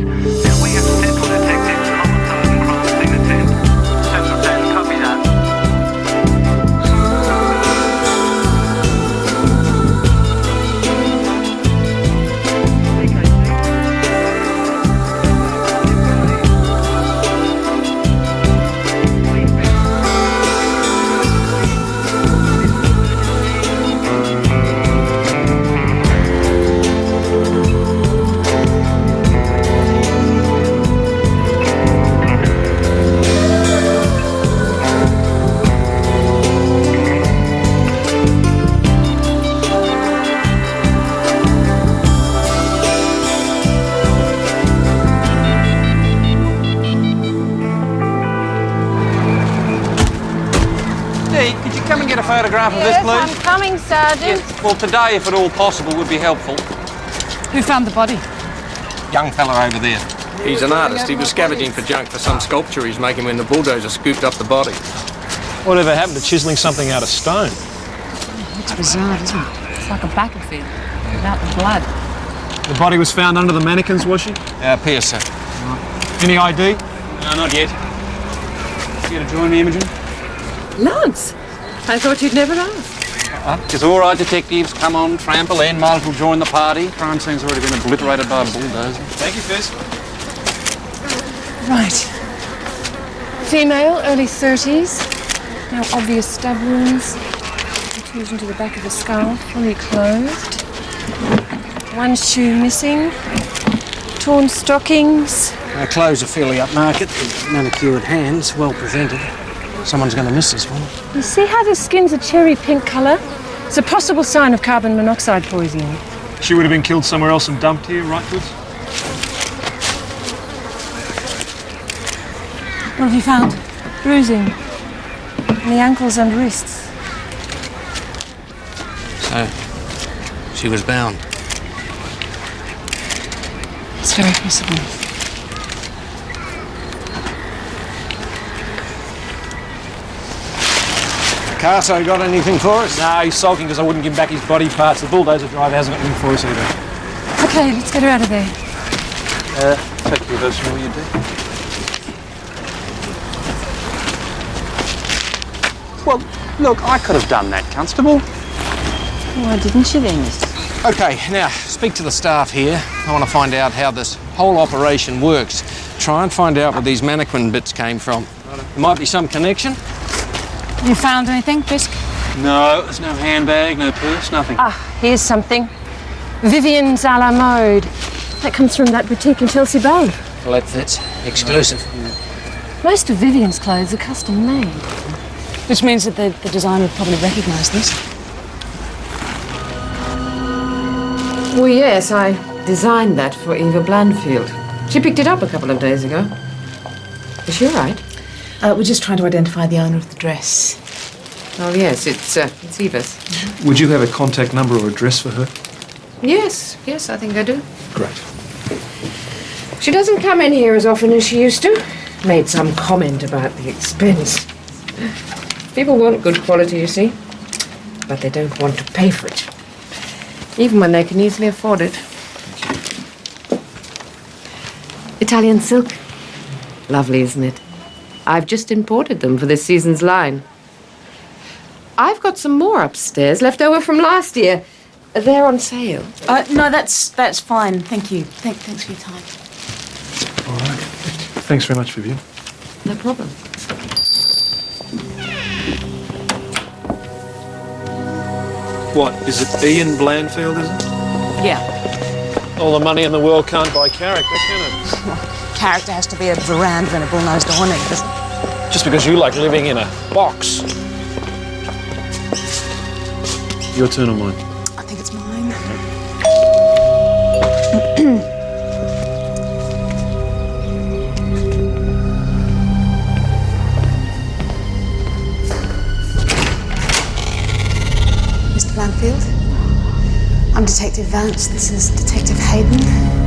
Now we have Central Detectives Homicide and Crime Scene Attend. Central 10, copy that. Could you come and get a photograph of Yes, this, please? I'm coming, Sergeant. Yes. Well, today, if at all possible, would be helpful. Who found the body? Young fella over there. He's an artist. He was scavenging for junk for some sculpture he's making when the bulldozer scooped up the body. Whatever happened to chiselling something out of stone? It's bizarre, isn't it? It's like a battlefield without the blood. The body was found under the mannequins, was she? Appears so. Any ID? No, not yet. You to join me, Imogen? Lance, I thought you'd never ask. It's all right, detectives. Come on, trample in. Might as well join the party. Crime scene's already been obliterated by a bulldozer. Thank you, Fizz. Right. Female, early 30s. No obvious stab wounds. Contusion to the back of the skull. Fully clothed. One shoe missing. Torn stockings. Our clothes are fairly upmarket. Manicured hands, well presented. Someone's going to miss this one. You see how the skin's a cherry pink colour? It's a possible sign of carbon monoxide poisoning. She would have been killed somewhere else and dumped here, right, Fizz? What have you found? Bruising. On the ankles and wrists. So, she was bound. It's very possible. Carso got anything for us? No, he's sulking because I wouldn't give him back his body parts. The bulldozer driver hasn't got anything for us either. Okay, let's get her out of there. Take care of those, will you do? Well, look, I could have done that, Constable. Why didn't you then, mister? Okay, now, speak to the staff here. I want to find out how this whole operation works. Try and find out where these mannequin bits came from. There might be some connection. You found anything, Fisk? No, there's no handbag, no purse, nothing. Ah, here's something. Vivian's a la mode. That comes from that boutique in Chelsea Bay. Well, that fits. Exclusive. Most of Vivian's clothes are custom made. Which means that the designer would probably recognise this. Well, yes, I designed that for Eva Blandfield. She picked it up a couple of days ago. Is she all right? We're just trying to identify the owner of the dress. Oh, yes, it's Eva's. Would you have a contact number or address for her? Yes, I think I do. Great. She doesn't come in here as often as she used to. Made some comment about the expense. People want good quality, you see, but they don't want to pay for it, even when they can easily afford it. Italian silk. Lovely, isn't it? I've just imported them for this season's line. I've got some more upstairs left over from last year. They're on sale. No, that's fine. Thank you. Thanks for your time. All right. Thanks very much, Vivian. No problem. What, is it Ian Blandfield, is it? Yeah. All the money in the world can't buy character, can it? Character has to be a veranda and a bull-nosed awning, doesn't it? Just because you like living in a box. Your turn or mine? I think it's mine. Mr. Blandfield, I'm Detective Vance. This is Detective Hayden.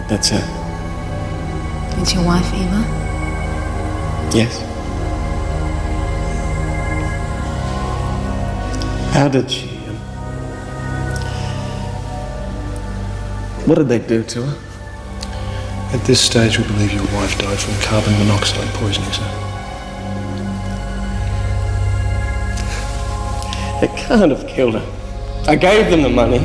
That's her. It's your wife, Eva? Yes. How did she... What did they do to her? At this stage, we believe your wife died from carbon monoxide poisoning, sir. They can't have killed her. I gave them the money.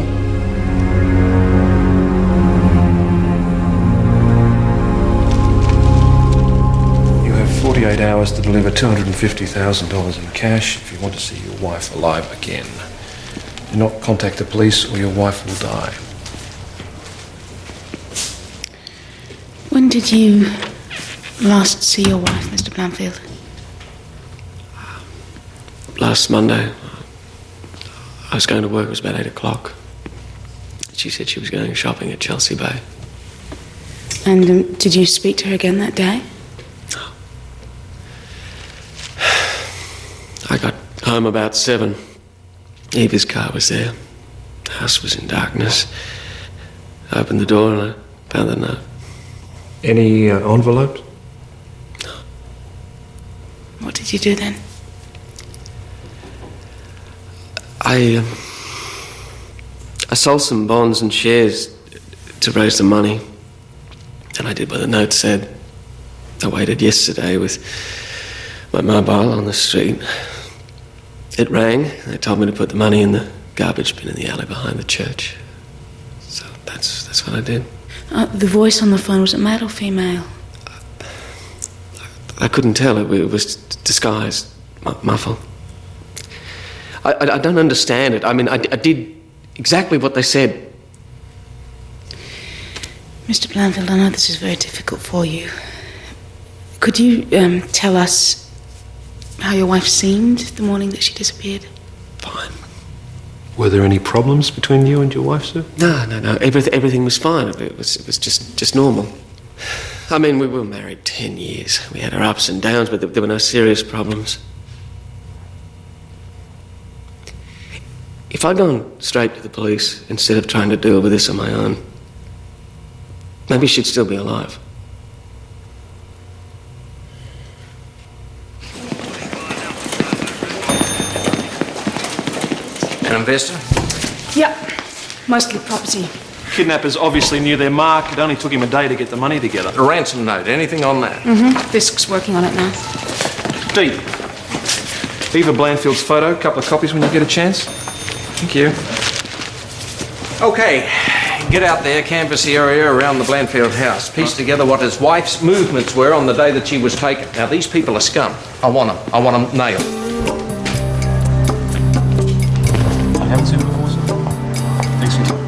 You have 48 hours to deliver $250,000 in cash if you want to see your wife alive again. Do not contact the police or your wife will die. When did you last see your wife, Mr. Blanfield? Last Monday. I was going to work, it was about 8 o'clock. She said she was going shopping at Chelsea Bay. And did you speak to her again that day? No. I got home about 7. Eva's car was there. The house was in darkness. I opened the door and I found the note. Any envelopes? No. What did you do then? I sold some bonds and shares to raise the money. And I did what the note said. I waited yesterday with my mobile on the street. It rang. They told me to put the money in the garbage bin in the alley behind the church. So that's what I did. The voice on the phone, was it male or female? I couldn't tell. It was disguised, muffled. I don't understand it. I mean, I did exactly what they said. Mr. Blanfield, I know this is very difficult for you. Could you tell us how your wife seemed the morning that she disappeared? Fine. Were there any problems between you and your wife, sir? No. Everything was fine. It was just normal. I mean, we were married 10 years. We had our ups and downs, but there were no serious problems. If I'd gone straight to the police instead of trying to deal with this on my own, maybe she'd still be alive. An investor? Yep. Mostly property. Kidnappers obviously knew their mark. It only took him a day to get the money together. A ransom note, anything on that? Fisk's working on it now. Deep. Eva Blanfield's photo, a couple of copies when you get a chance. Thank you. Okay, get out there, canvass the area around the Blanfield house. Piece together what his wife's movements were on the day that she was taken. Now, these people are scum. I want them. I want them nailed. I haven't seen it before, sir. Thanks for your time.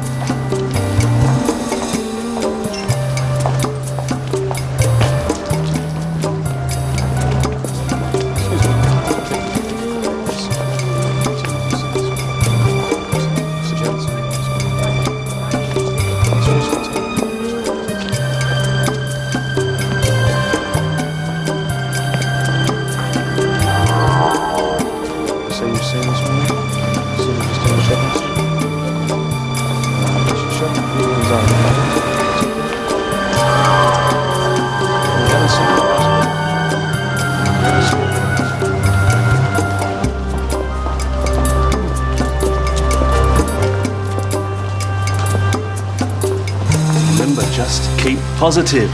Remember, just keep positive.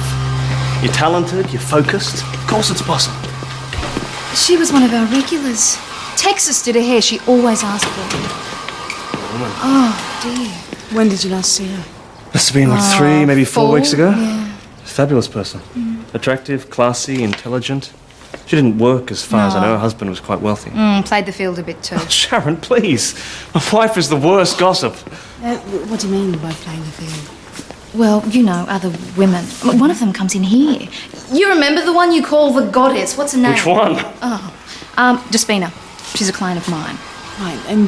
You're talented, you're focused. Of course it's possible. She was one of our regulars. Texas did her hair. She always asked for it. Oh, dear. When did you last see her? Must have been like 3, maybe 4 weeks ago. Yeah. Fabulous person. Attractive, classy, intelligent. She didn't work as far as I know. Her husband was quite wealthy. Played the field a bit too. Oh, Sharon, please. My wife is the worst gossip. What do you mean by playing the field? Well, you know, other women. One of them comes in here. You remember the one you call the goddess? What's her name? Which one? Despina. She's a client of mine. Right, and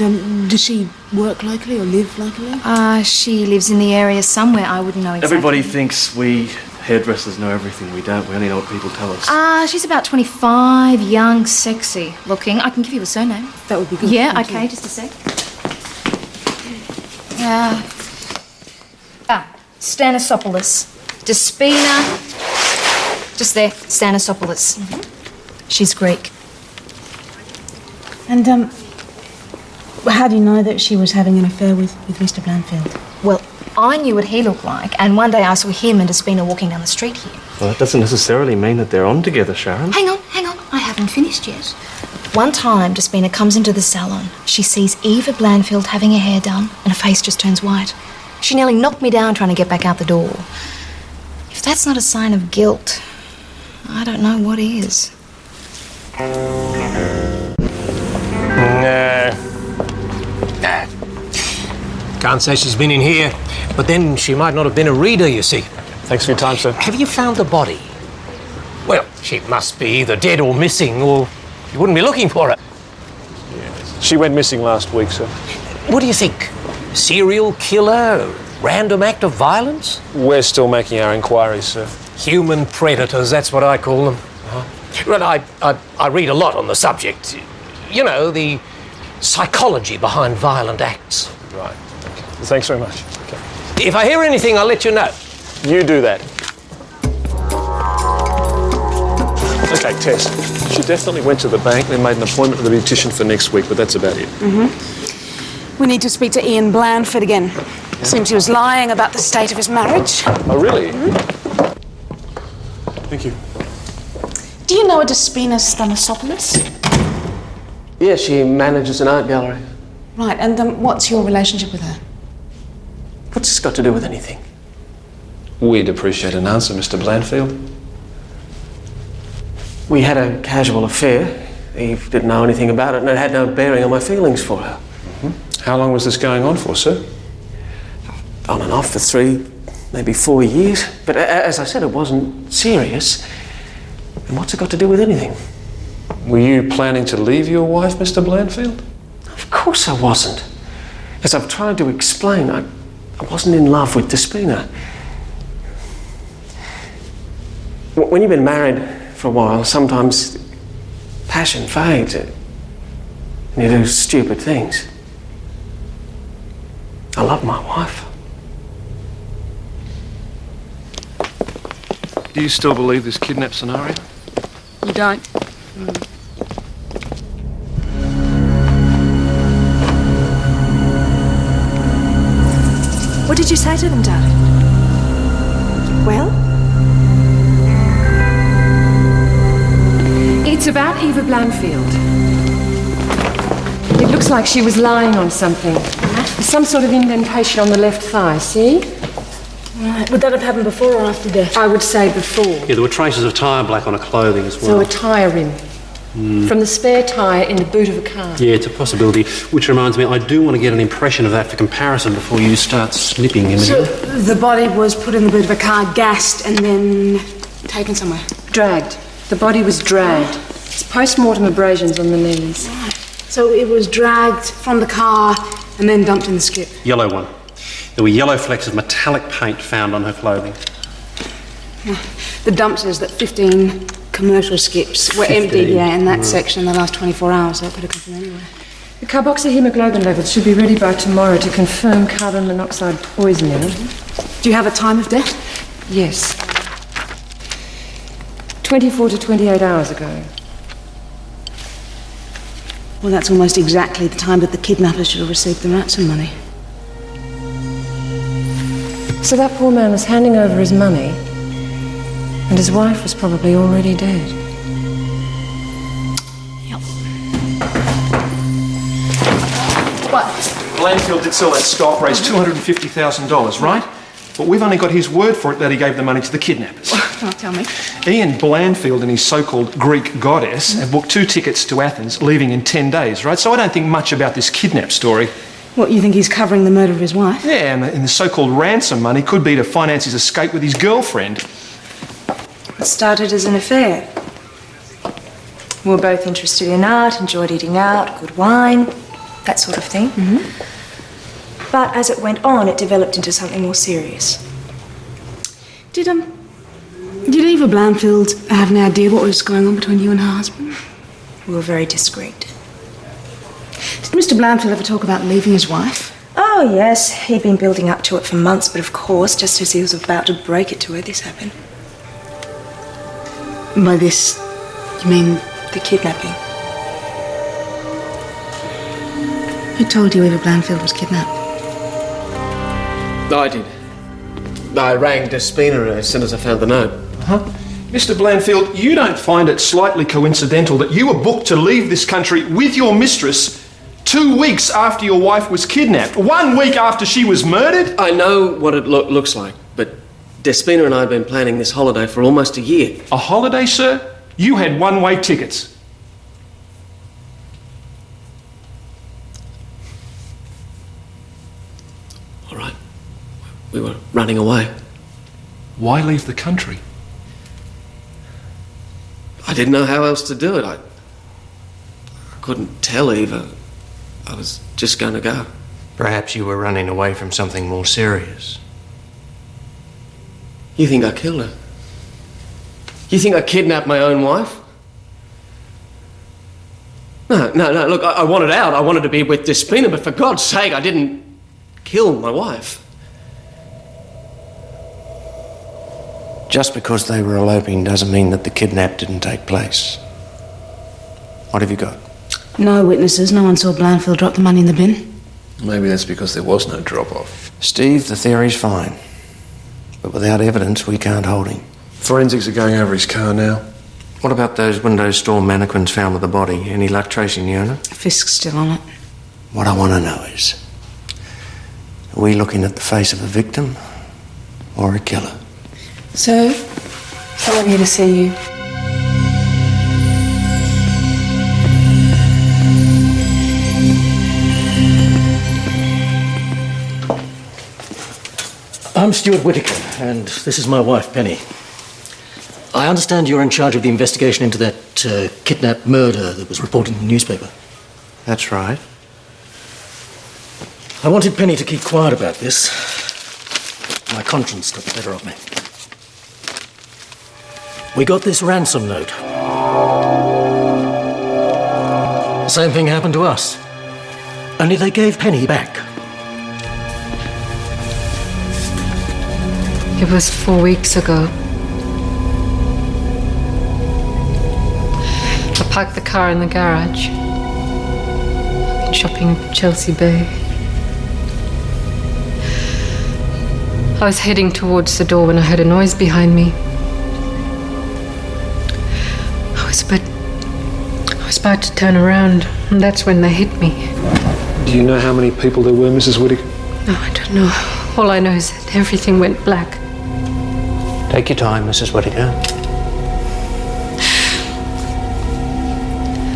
does she work locally or live locally? She lives in the area somewhere. I wouldn't know exactly. Everybody thinks we hairdressers know everything. We don't. We only know what people tell us. She's about 25, young, sexy looking. I can give you a surname. That would be good. Yeah, Thank okay, you. just a sec. Stanisopoulos. Despina. Just there, Stanisopoulos. She's Greek. And, How do you know that she was having an affair with Mr. Blandfield? Well, I knew what he looked like, and one day I saw him and Despina walking down the street here. Well, that doesn't necessarily mean that they're on together, Sharon. Hang on. I haven't finished yet. One time, Despina comes into the salon. She sees Eva Blandfield having her hair done, and her face just turns white. She nearly knocked me down trying to get back out the door. If that's not a sign of guilt, I don't know what is. Nah. Can't say she's been in here, but then she might not have been a reader, you see. Thanks for your time, sir. Have you found the body? Well, she must be either dead or missing, or you wouldn't be looking for her. Yes. She went missing last week, sir. What do you think? Serial killer? Random act of violence? We're still making our inquiries, sir. Human predators, that's what I call them. Well, I read a lot on the subject. You know, the psychology behind violent acts. Right. Okay. Thanks very much. Okay. If I hear anything, I'll let you know. You do that. Okay, Tess. She definitely went to the bank, then made an appointment with a beautician for next week, but that's about it. We need to speak to Ian Blandford again. Seems he was lying about the state of his marriage. Oh, really? Thank you. Do you know a Despina Stanisopoulos? Yeah, she manages an art gallery. Right, and what's your relationship with her? What's this got to do with anything? We'd appreciate an answer, Mr. Blandfield. We had a casual affair. Eve didn't know anything about it, and it had no bearing on my feelings for her. How long was this going on for, sir? On and off for 3, maybe 4 years. But as I said, it wasn't serious. And what's it got to do with anything? Were you planning to leave your wife, Mr. Blandfield? Of course I wasn't. As I've tried to explain, I wasn't in love with Despina. When you've been married for a while, sometimes passion fades and you do stupid things. I love my wife. Do you still believe this kidnap scenario? You don't? What did you say to them, darling? Well? It's about Eva Blandfield. It looks like she was lying on something. Some sort of indentation on the left thigh, see? Right. Would that have happened before or after death? I would say before. Yeah, there were traces of tyre black on her clothing as well. So a tyre rim. From the spare tyre in the boot of a car. Yeah, it's a possibility. Which reminds me, I do want to get an impression of that for comparison before you start snipping him. So the body was put in the boot of a car, gassed, and then taken somewhere? Dragged. The body was dragged. It's post-mortem abrasions on the knees. Right. So it was dragged from the car and then dumped in the skip? Yellow one. There were yellow flecks of metallic paint found on her clothing. The dump says that 15 commercial skips were 15? emptied, in that section in the last 24 hours, so it could have come from anywhere. The carboxyhemoglobin levels should be ready by tomorrow to confirm carbon monoxide poisoning. Do you have a time of death? Yes. 24 to 28 hours ago. Well, that's almost exactly the time that the kidnapper should have received the ransom money. So that poor man was handing over his money, and his wife was probably already dead. Yep. What? Blandfield did sell that scalp, raised $250,000, right? But we've only got his word for it that he gave the money to the kidnappers. Oh, tell me. Ian Blandfield and his so-called Greek goddess have booked 2 tickets to Athens, leaving in 10 days, right? So I don't think much about this kidnap story. What, you think he's covering the murder of his wife? Yeah, and the so-called ransom money could be to finance his escape with his girlfriend. It started as an affair. We were both interested in art, enjoyed eating out, good wine, that sort of thing. But as it went on, it developed into something more serious. Did Eva Blandfield have an idea what was going on between you and her husband? We were very discreet. Did Mr. Blandfield ever talk about leaving his wife? Oh, yes. He'd been building up to it for months, but of course, just as he was about to break it to her, this happened. By this, you mean... The kidnapping. Who told you Eva Blandfield was kidnapped? I did. I rang Despina as soon as I found the note. Huh? Mr. Blandfield, you don't find it slightly coincidental that you were booked to leave this country with your mistress 2 weeks after your wife was kidnapped, 1 week after she was murdered? I know what it looks like, but Despina and I have been planning this holiday for almost a year. A holiday, sir? You had one-way tickets. All right. We were running away. Why leave the country? I didn't know how else to do it. I couldn't tell Eva. I was just going to go. Perhaps you were running away from something more serious. You think I killed her? You think I kidnapped my own wife? No, look, I wanted out. I wanted to be with Despina, but for God's sake, I didn't kill my wife. Just because they were eloping doesn't mean that the kidnap didn't take place. What have you got? No witnesses. No one saw Blandfield drop the money in the bin. Maybe that's because there was no drop-off. Steve, the theory's fine. But without evidence, we can't hold him. Forensics are going over his car now. What about those window store mannequins found with the body? Any luck tracing the owner? Fisk's still on it. What I want to know is, are we looking at the face of a victim or a killer? So, someone here to see you. I'm Stuart Whittaker, and this is my wife, Penny. I understand you're in charge of the investigation into that kidnap murder that was reported in the newspaper. That's right. I wanted Penny to keep quiet about this. My conscience got the better of me. We got this ransom note. The same thing happened to us. Only they gave Penny back. It was 4 weeks ago. I parked the car in the garage. I've been shopping in Chelsea Bay. I was heading towards the door when I heard a noise behind me. I was about to turn around, and that's when they hit me. Do you know how many people there were, Mrs. Whittaker? No, I don't know. All I know is that everything went black. Take your time, Mrs. Whittaker.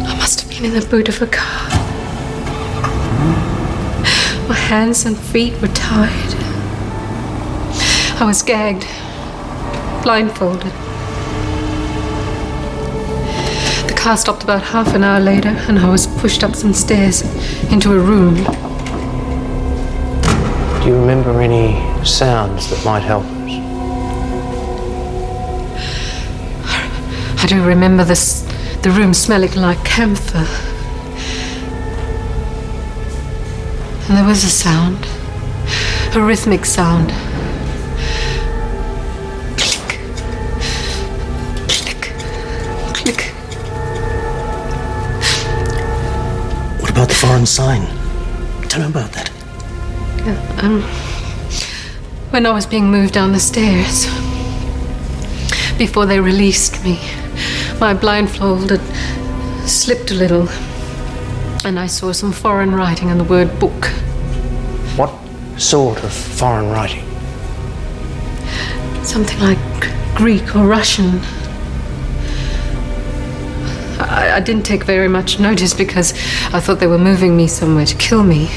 I must have been in the boot of a car. My hands and feet were tied. I was gagged, blindfolded. The car stopped about half an hour later, and I was pushed up some stairs into a room. Do you remember any sounds that might help us? I do remember the room smelling like camphor. And there was a sound, a rhythmic sound. Click, click, click. What about the foreign sign? Tell me about that. When I was being moved down the stairs, before they released me, my blindfold had slipped a little, and I saw some foreign writing and the word book. What sort of foreign writing? Something like Greek or Russian. I didn't take very much notice because I thought they were moving me somewhere to kill me.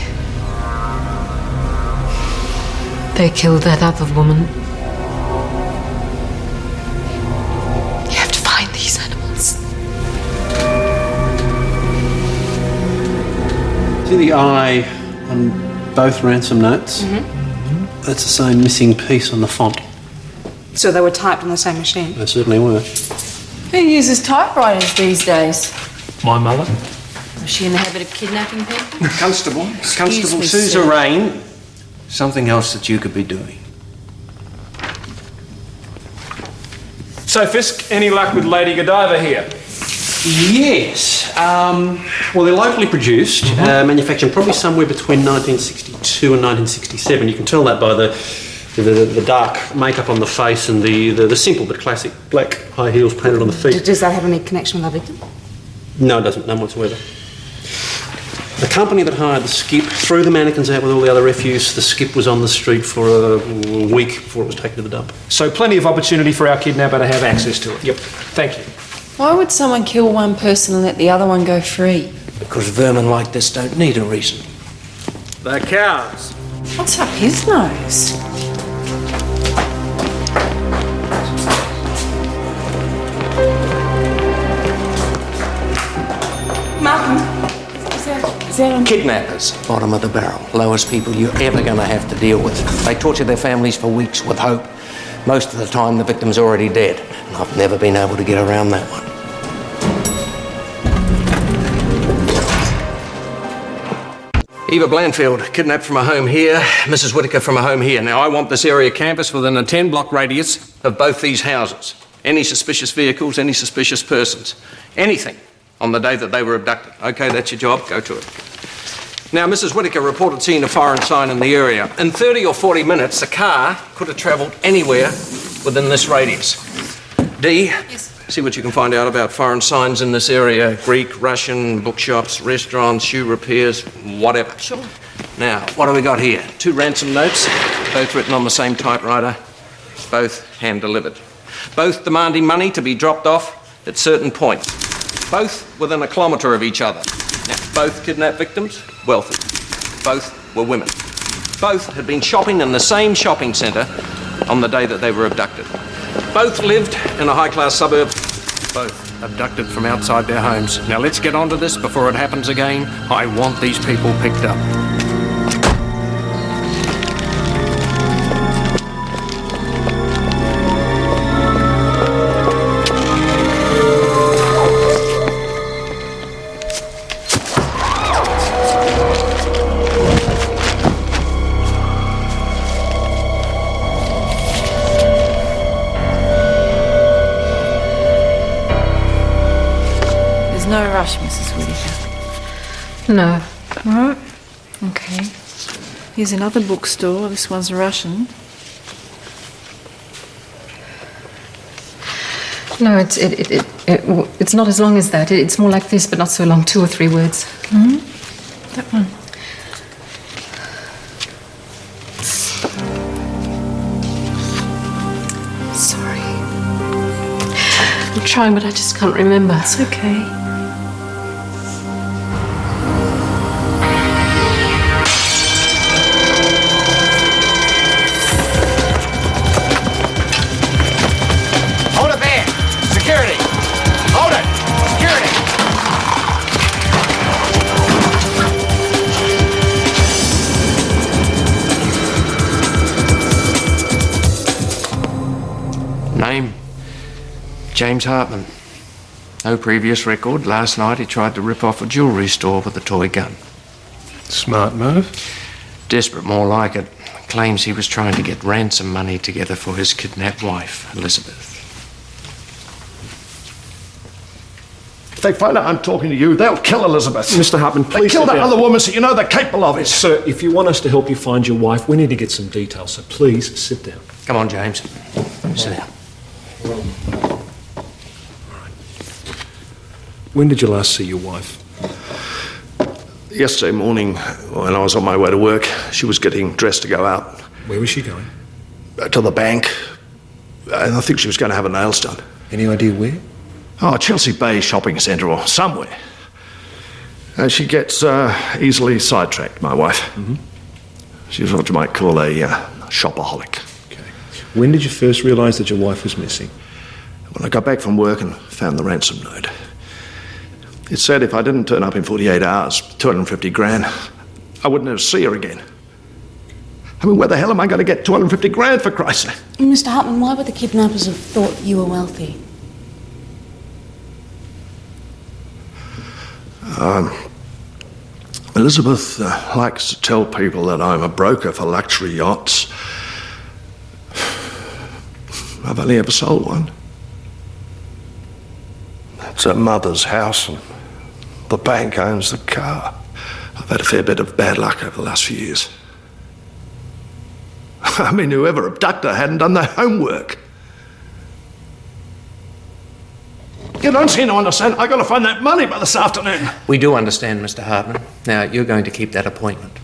They killed that other woman. You have to find these animals. See the eye on both ransom notes? Mm-hmm. That's the same missing piece on the font. So they were typed on the same machine? They certainly were. Who uses typewriters these days? My mother. Was she in the habit of kidnapping people? Constable me, Susan sir. Rain. Something else that you could be doing. So, Fisk, any luck with Lady Godiva here? Yes. Well, they're locally produced, manufactured probably somewhere between 1962 and 1967. You can tell that by the dark makeup on the face and the simple but classic black high heels painted on the feet. Does that have any connection with our victim? No, it doesn't. None whatsoever. The company that hired the skip threw the mannequins out with all the other refuse. The skip was on the street for a week before it was taken to the dump. So plenty of opportunity for our kidnapper to have access to it. Yep. Thank you. Why would someone kill one person and let the other one go free? Because vermin like this don't need a reason. They're cows. What's up his nose? Malcolm, is that on? Kidnappers, bottom of the barrel, lowest people you're ever going to have to deal with. They torture their families for weeks with hope. Most of the time, the victim's already dead, and I've never been able to get around that one. Eva Blandfield, kidnapped from a home here, Mrs. Whittaker from a home here. Now, I want this area canvassed within a 10-block radius of both these houses. Any suspicious vehicles, any suspicious persons, anything on the day that they were abducted. OK, that's your job, go to it. Now, Mrs. Whittaker reported seeing a foreign sign in the area. In 30 or 40 minutes, the car could have travelled anywhere within this radius. Dee, see what you can find out about foreign signs in this area. Greek, Russian, bookshops, restaurants, shoe repairs, whatever. Sure. Now, what do we got here? 2 ransom notes, both written on the same typewriter, both hand-delivered. Both demanding money to be dropped off at certain points. Both within a kilometre of each other. Now, both kidnapped victims, wealthy. Both were women. Both had been shopping in the same shopping centre on the day that they were abducted. Both lived in a high-class suburb. Both abducted from outside their homes. Now, let's get on to this before it happens again. I want these people picked up. No rush, Mrs. Whittaker. No. All right. Okay. Here's another bookstore. This one's Russian. No, it's not as long as that. It's more like this, but not so long. 2 or 3 words. Mm-hmm. That one. Sorry. I'm trying, but I just can't remember. It's okay. Name, James Hartman. No previous record. Last night he tried to rip off a jewellery store with a toy gun. Smart move. Desperate, more like it. Claims he was trying to get ransom money together for his kidnapped wife, Elizabeth. If they find out I'm talking to you, they'll kill Elizabeth. Mr. Hartman, please. They killed sit that down. other woman, so you know they're capable of it. Sir, if you want us to help you find your wife, we need to get some details, so please sit down. Come on, James. Sit down. When did you last see your wife? Yesterday morning, when I was on my way to work, she was getting dressed to go out. Where was she going? To the bank. And I think she was going to have her nails done. Any idea where? Oh, Chelsea Bay Shopping Centre or somewhere. She gets easily sidetracked, my wife. Mm-hmm. She's what you might call a shopaholic. Okay. When did you first realise that your wife was missing? When I got back from work and found the ransom note. It said if I didn't turn up in 48 hours, 250 grand, I wouldn't ever see her again. I mean, where the hell am I going to get 250 grand, for Christ's sake? Mr. Hartman, why would the kidnappers have thought you were wealthy? Elizabeth likes to tell people that I'm a broker for luxury yachts. I've only ever sold one. It's her mother's house and the bank owns the car. I've had a fair bit of bad luck over the last few years. I mean, whoever abducted her hadn't done their homework. You don't seem to understand. I've got to find that money by this afternoon. We do understand, Mr. Hartman. Now, you're going to keep that appointment,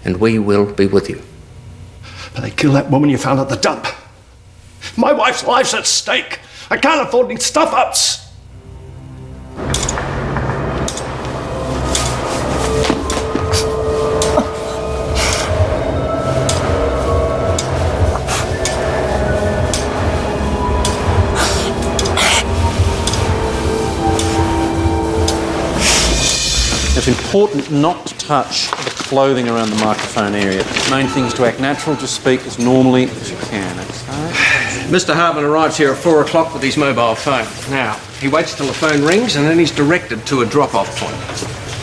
and we will be with you. But they killed that woman you found at the dump. My wife's life's at stake. I can't afford these stuff-ups. It's important not to touch the clothing around the microphone area. The main thing is to act natural, to speak as normally as you can, okay? Mr. Hartman arrives here at 4 o'clock with his mobile phone. Now, he waits till the phone rings and then he's directed to a drop-off point.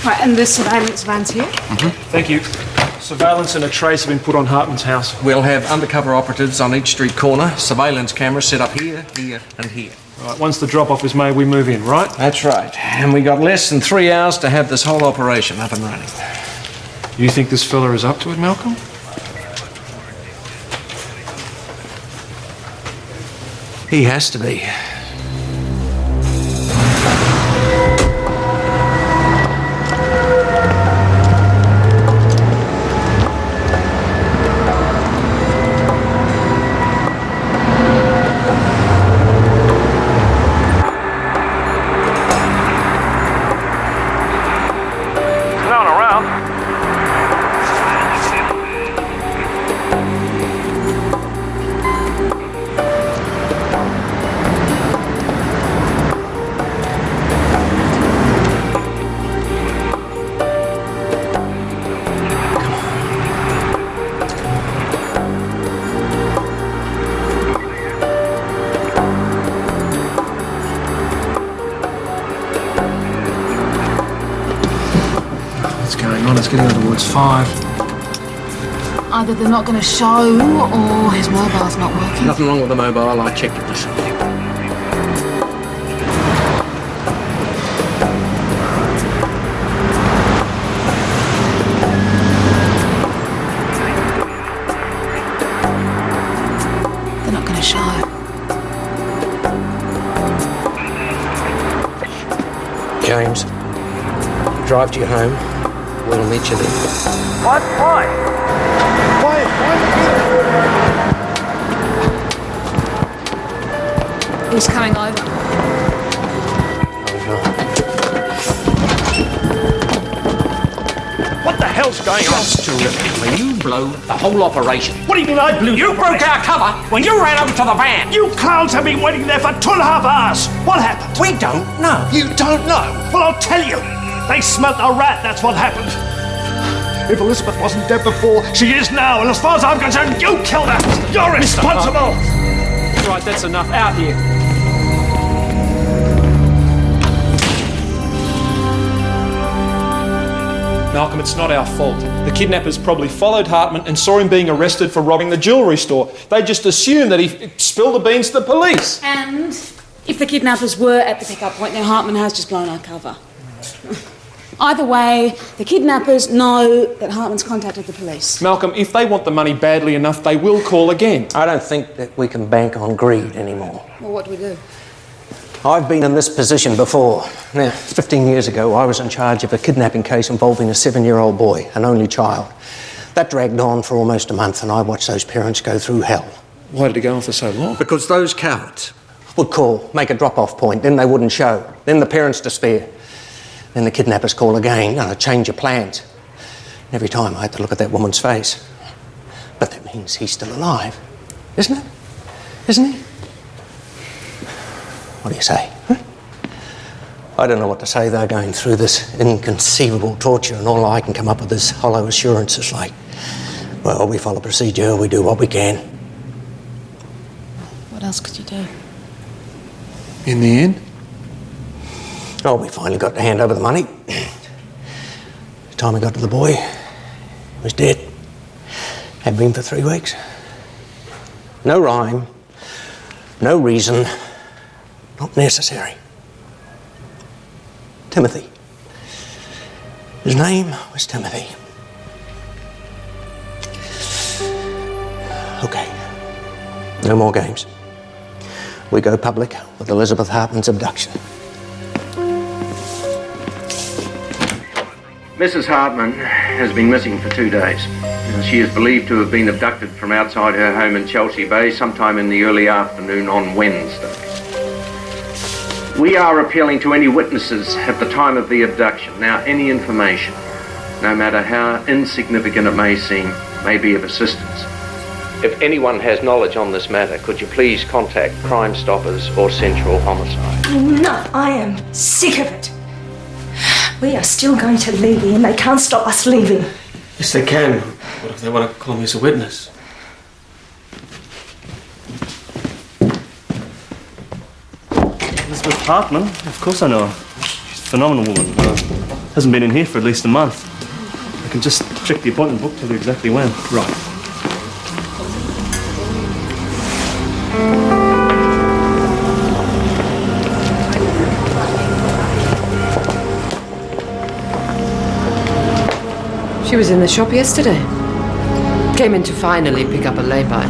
Right, and the surveillance van's here? Thank you. Surveillance and a trace have been put on Hartman's house. We'll have undercover operatives on each street corner, surveillance cameras set up here, here and here. Right, once the drop-off is made, we move in, right? That's right. And we got less than 3 hours to have this whole operation up and running. You think this fella is up to it, Malcolm? He has to be. It's getting on towards 5. Either they're not going to show or his mobile's not working. Nothing wrong with the mobile. I checked it this morning. They're not going to show. James, drive to your home. We'll meet you there. What? Why? He's coming over. What the hell's going on? That's terrific. You blow the whole operation. What do you mean I blew You broke our cover when you ran over to the van. You clowns have been waiting there for 2.5 hours. What happened? We don't know. You don't know? Well, I'll tell you. They smelt a rat, that's what happened. If Elizabeth wasn't dead before, she is now, and as far as I'm concerned, you killed her. You're responsible. Right, that's enough. Out here. Malcolm, it's not our fault. The kidnappers probably followed Hartman and saw him being arrested for robbing the jewellery store. They just assumed that he spilled the beans to the police. And if the kidnappers were at the pickup point, then Hartman has just blown our cover. Either way, the kidnappers know that Hartman's contacted the police. Malcolm, if they want the money badly enough, they will call again. I don't think that we can bank on greed anymore. Well, what do we do? I've been in this position before. Now, 15 years ago, I was in charge of a kidnapping case involving a 7-year-old boy, an only child. That dragged on for almost a month, and I watched those parents go through hell. Why did it go on for so long? Because those cowards would call, make a drop-off point, then they wouldn't show. Then the parents despair. Then the kidnappers call again, change of plans. Every time I had to look at that woman's face. But that means he's still alive, isn't it? Isn't he? What do you say? Huh? I don't know what to say. They're going through this inconceivable torture, and all I can come up with is hollow assurances like, well, we follow procedure, we do what we can. What else could you do? In the end? Oh, we finally got to hand over the money. The time we got to the boy, he was dead. Had been for 3 weeks. No rhyme, no reason, not necessary. Timothy. His name was Timothy. Okay. No more games. We go public with Elizabeth Hartman's abduction. Mrs. Hartman has been missing for 2 days. She is believed to have been abducted from outside her home in Chelsea Bay sometime in the early afternoon on Wednesday. We are appealing to any witnesses at the time of the abduction. Now, any information, no matter how insignificant it may seem, may be of assistance. If anyone has knowledge on this matter, could you please contact Crime Stoppers or Central Homicide? No, I am sick of it. We are still going to leave here and they can't stop us leaving. Yes, they can. What if they want to call me as a witness? Elizabeth Hartman? Of course I know her. She's a phenomenal woman. Hasn't been in here for at least a month. I can just check the appointment book, tell you exactly when. Right. She was in the shop yesterday. Came in to finally pick up a lay-by.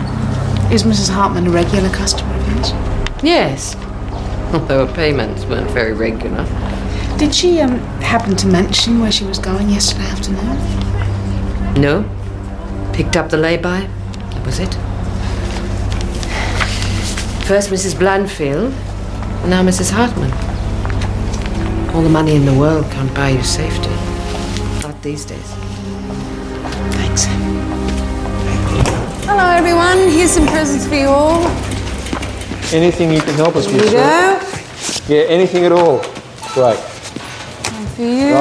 Is Mrs. Hartman a regular customer of yours? Yes. Although her payments weren't very regular. Did she happen to mention where she was going yesterday afternoon? No. Picked up the lay-by. That was it. First Mrs. Blandfield, and now Mrs. Hartman. All the money in the world can't buy you safety. Not these days. Thanks. Hello, everyone. Here's some presents for you all. Anything you can help us with, Here you sir? go. Yeah, anything at all. Great. One for you.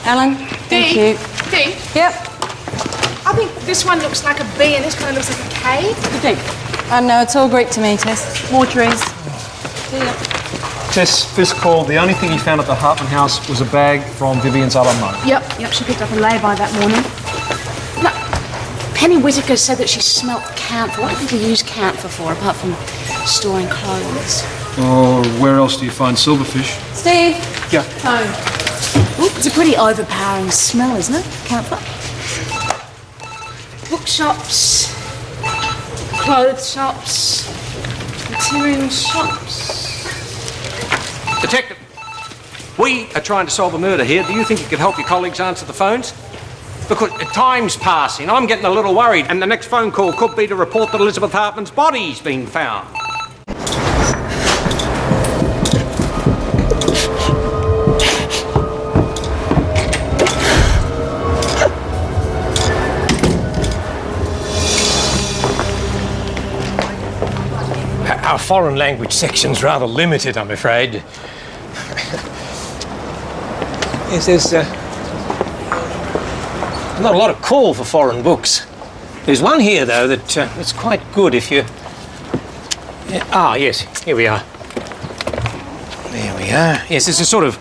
Alan, thank you. Dee? Yep. I think this one looks like a B and this kind of looks like a K. What do you think? I don't know, it's all Greek to me, Tess. More trees. See ya. Tess, Fisk called. The only thing he found at the Hartman house was a bag from Vivian's other mug. Yep, she picked up a lay-by that morning. Look, Penny Whitaker said that she smelt camphor. What did you use camphor for, apart from storing clothes? Or where else do you find silverfish? Steve. Yeah. Home. Oop, it's a pretty overpowering smell, isn't it? Camphor. Bookshops, clothes shops, material shops. Detective, we are trying to solve a murder here. Do you think you could help your colleagues answer the phones? Because time's passing. I'm getting a little worried, and the next phone call could be to report that Elizabeth Hartman's body's been found. Our foreign language section's rather limited, I'm afraid. Yes, there's not a lot of call for foreign books. There's one here, though, that's quite good if you... yes, here we are. There we are. Yes, it's a sort of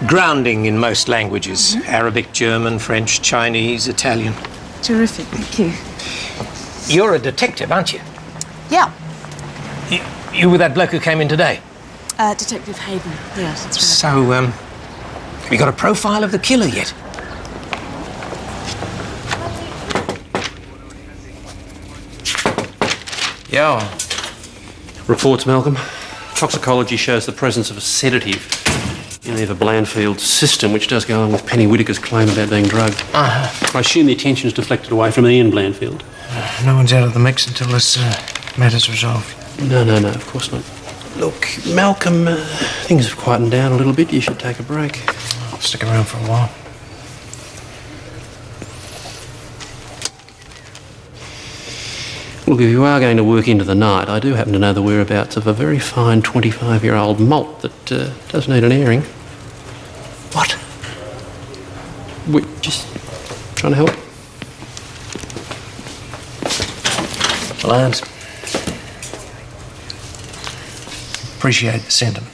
grounding in most languages. Arabic, German, French, Chinese, Italian. Terrific, thank you. You're a detective, aren't you? Yeah. You were that bloke who came in today? Detective Hayden. Yes, that's right. So, have you got a profile of the killer yet? Yeah. Reports, Malcolm. Toxicology shows the presence of a sedative in Eva Blandfield's system, which does go on with Penny Whitaker's claim about being drugged. I assume the attention is deflected away from Ian Blandfield. No one's out of the mix until this matter's resolved. No, of course not. Look, Malcolm, things have quietened down a little bit. You should take a break. I'll stick around for a while. Look, if you are going to work into the night, I do happen to know the whereabouts of a very fine 25-year-old malt that does need an airing. What? We're just trying to help. Well, I appreciate the sentiment.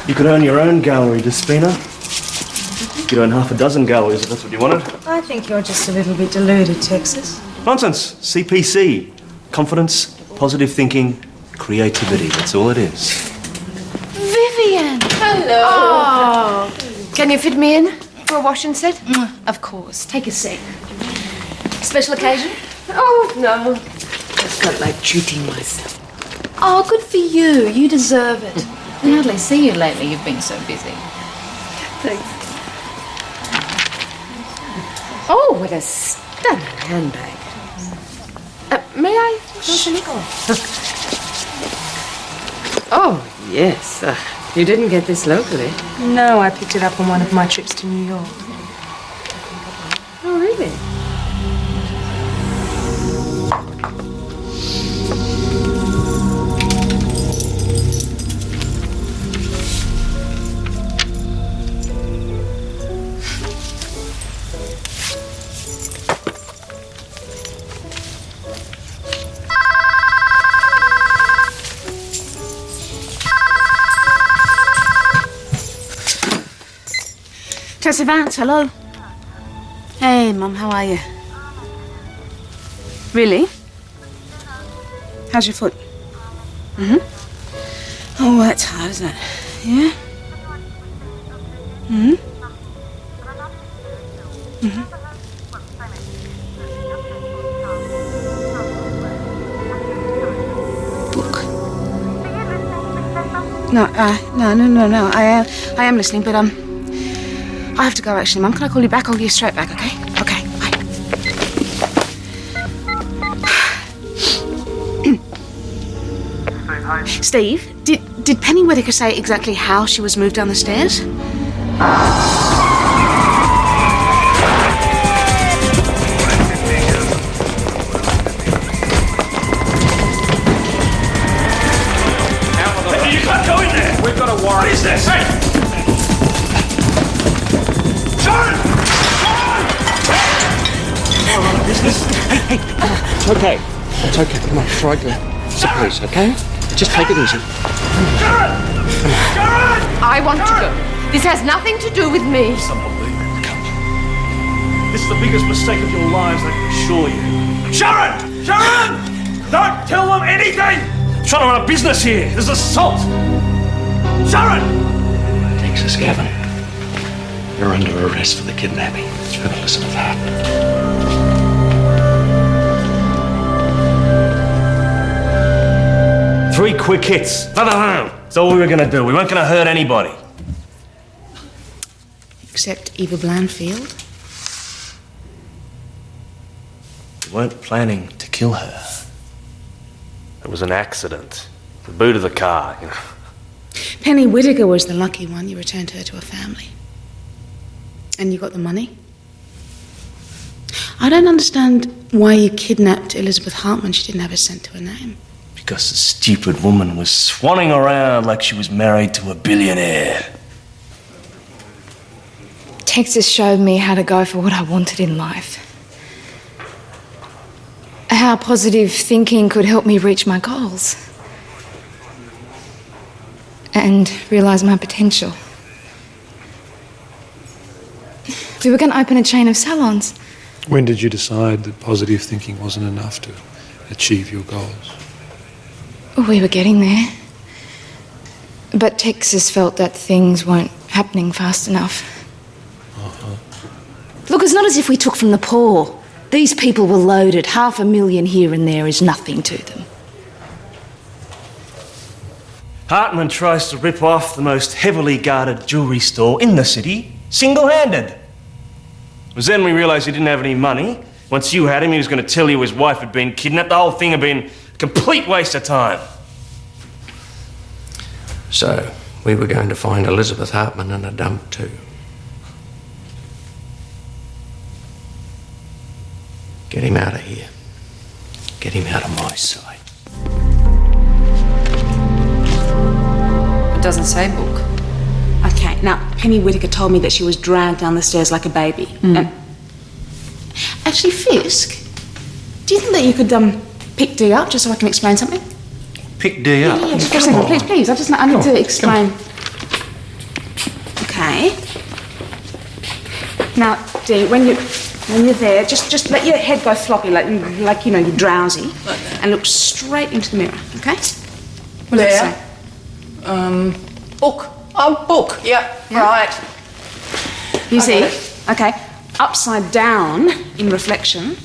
You could own your own gallery, Despina. You could own half a dozen galleries if that's what you wanted. I think you're just a little bit deluded, Texas. Nonsense. CPC. Confidence, positive thinking, creativity. That's all it is. Vivian! Hello. Oh. Can you fit me in for a wash and set? Of course. Take a seat. Special occasion? Oh, no. Just felt like treating myself. Oh, good for you. You deserve it. I hardly see you lately. You've been so busy. Thanks. Oh, what a stunning handbag. May I? Oh, yes. You didn't get this locally. No, I picked it up on one of my trips to New York. Oh, really? Tessie Vance, hello. Hey, Mum, how are you? Really? How's your foot? Oh, that's hard, isn't it? Yeah? Book. No, no. I am listening, but I have to go actually, Mum. Can I call you back? I'll call you straight back, okay? Okay, bye. Steve, did Penny Whittaker say exactly how she was moved down the stairs? Hey, you can't go in there! We've got a warrant. What is this? Hey! Sharon! Hey, it's okay. It's okay. Come on, it's right there. It's the police, okay? Just take it easy. I want to go. This has nothing to do with me. It's unbelievable. This is the biggest mistake of your lives, I can assure you. Sharon! Sharon! Don't tell them anything! I'm trying to run a business here. There's assault. Sharon! Texas Gavin, you're under arrest for the kidnapping. You're going to listen to that. 3 quick hits. That's all we were going to do. We weren't going to hurt anybody. Except Eva Blandfield? We weren't planning to kill her. It was an accident. The boot of the car, you know. Penny Whittaker was the lucky one. You returned her to her family. And you got the money? I don't understand why you kidnapped Elizabeth Hartman. She didn't have a cent to her name. Because the stupid woman was swanning around like she was married to a billionaire. Texas showed me how to go for what I wanted in life. How positive thinking could help me reach my goals. And realise my potential. We were going to open a chain of salons. When did you decide that positive thinking wasn't enough to achieve your goals? We were getting there. But Texas felt that things weren't happening fast enough. Look, it's not as if we took from the poor. These people were loaded. $500,000 here and there is nothing to them. Hartman tries to rip off the most heavily guarded jewellery store in the city, single-handed. It was then we realised he didn't have any money. Once you had him, he was going to tell you his wife had been kidnapped. The whole thing had been a complete waste of time. So, we were going to find Elizabeth Hartman in a dump too. Get him out of here. Get him out of my sight. It doesn't say book. Okay, now, Penny Whittaker told me that she was dragged down the stairs like a baby. And actually, Fisk, do you think that you could pick Dee up just so I can explain something? Pick Dee up? Yeah, just for a second, please. I need to explain. Okay. Now, Dee, when When you're there, just let your head go floppy, like you know, you're drowsy. Like that. And look straight into the mirror, okay? What does it say? Book. Oh, book. Yep. Yeah. Right. You I see? got it. Okay. Upside down in reflection.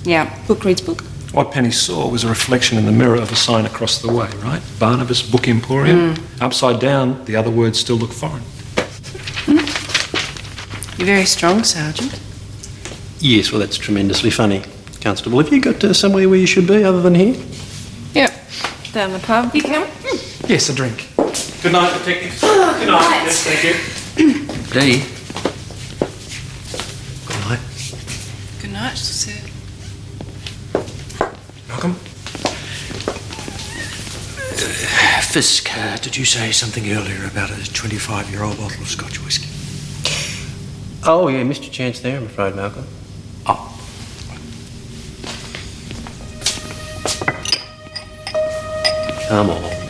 Yeah, book reads book. What Penny saw was a reflection in the mirror of a sign across the way, right? Barnabas Book Emporium. Upside down, the other words still look foreign. You're very strong, Sergeant. Yes, well, that's tremendously funny. Constable, have you got somewhere where you should be other than here? Yep. Down the pub. You coming? Yes, a drink. Good night, Detective. Good night. Yes, thank you. Dee. Good night. Good night, sir. Malcolm? Fisk, did you say something earlier about a 25-year-old bottle of Scotch whisky? Oh, yeah, missed your chance there, I'm afraid, Malcolm. Oh. Come on.